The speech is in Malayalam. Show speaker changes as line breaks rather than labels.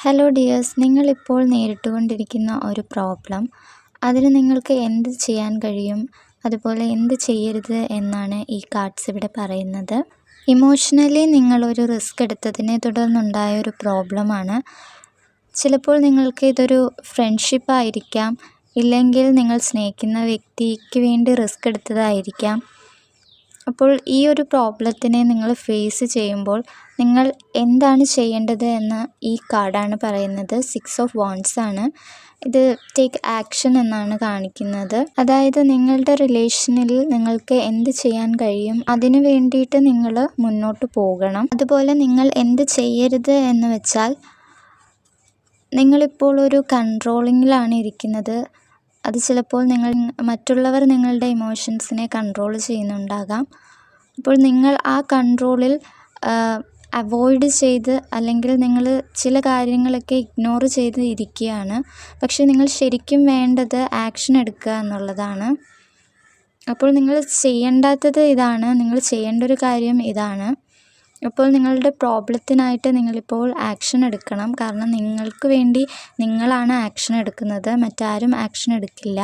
ഹലോ ഡിയേഴ്സ്, നിങ്ങളിപ്പോൾ നേരിട്ടുകൊണ്ടിരിക്കുന്ന ഒരു പ്രോബ്ലം, അതിന് നിങ്ങൾക്ക് എന്ത് ചെയ്യാൻ കഴിയും, അതുപോലെ എന്ത് ചെയ്യരുത് എന്നാണ് ഈ കാർഡ്സ് ഇവിടെ പറയുന്നത്. ഇമോഷണലി നിങ്ങളൊരു റിസ്ക് എടുത്തതിനെ തുടർന്നുണ്ടായ ഒരു പ്രോബ്ലമാണ്. ചിലപ്പോൾ നിങ്ങൾക്ക് ഇതൊരു ഫ്രണ്ട്ഷിപ്പായിരിക്കാം, ഇല്ലെങ്കിൽ നിങ്ങൾ സ്നേഹിക്കുന്ന വ്യക്തിക്ക് വേണ്ടി റിസ്ക് എടുത്തതായിരിക്കാം. അപ്പോൾ ഈ ഒരു പ്രോബ്ലത്തിനെ നിങ്ങൾ ഫേസ് ചെയ്യുമ്പോൾ നിങ്ങൾ എന്താണ് ചെയ്യേണ്ടത് എന്ന് ഈ കാർഡാണ് പറയുന്നത്. 6 ഓഫ് വാൻഡ്സ് ആണ്. ഇത് ടേക്ക് ആക്ഷൻ എന്നാണ് കാണിക്കുന്നത്. അതായത് നിങ്ങളുടെ റിലേഷനിൽ നിങ്ങൾക്ക് എന്ത് ചെയ്യാൻ കഴിയും, അതിനു വേണ്ടിയിട്ട് നിങ്ങൾ മുന്നോട്ട് പോകണം. അതുപോലെ നിങ്ങൾ എന്ത് ചെയ്യരുത് എന്ന് വെച്ചാൽ, നിങ്ങളിപ്പോൾ ഒരു കൺട്രോളിങ്ങിലാണ് ഇരിക്കുന്നത്. അത് ചിലപ്പോൾ മറ്റുള്ളവർ നിങ്ങളുടെ ഇമോഷൻസിനെ കൺട്രോൾ ചെയ്യുന്നുണ്ടാകാം. അപ്പോൾ നിങ്ങൾ ആ കൺട്രോളിൽ അവോയ്ഡ് ചെയ്ത്, അല്ലെങ്കിൽ നിങ്ങൾ ചില കാര്യങ്ങളൊക്കെ ഇഗ്നോർ ചെയ്ത് ഇരിക്കുകയാണ്. പക്ഷേ നിങ്ങൾ ശരിക്കും വേണ്ടത് ആക്ഷൻ എടുക്കുക എന്നുള്ളതാണ്. അപ്പോൾ നിങ്ങൾ ചെയ്യേണ്ടാത്തത് ഇതാണ്, നിങ്ങൾ ചെയ്യേണ്ട ഒരു കാര്യം ഇതാണ്. അപ്പോൾ നിങ്ങളുടെ പ്രോബ്ലത്തിനായിട്ട് നിങ്ങളിപ്പോൾ ആക്ഷൻ എടുക്കണം. കാരണം നിങ്ങൾക്ക് വേണ്ടി നിങ്ങളാണ് ആക്ഷൻ എടുക്കുന്നത്, മറ്റാരും ആക്ഷൻ എടുക്കില്ല.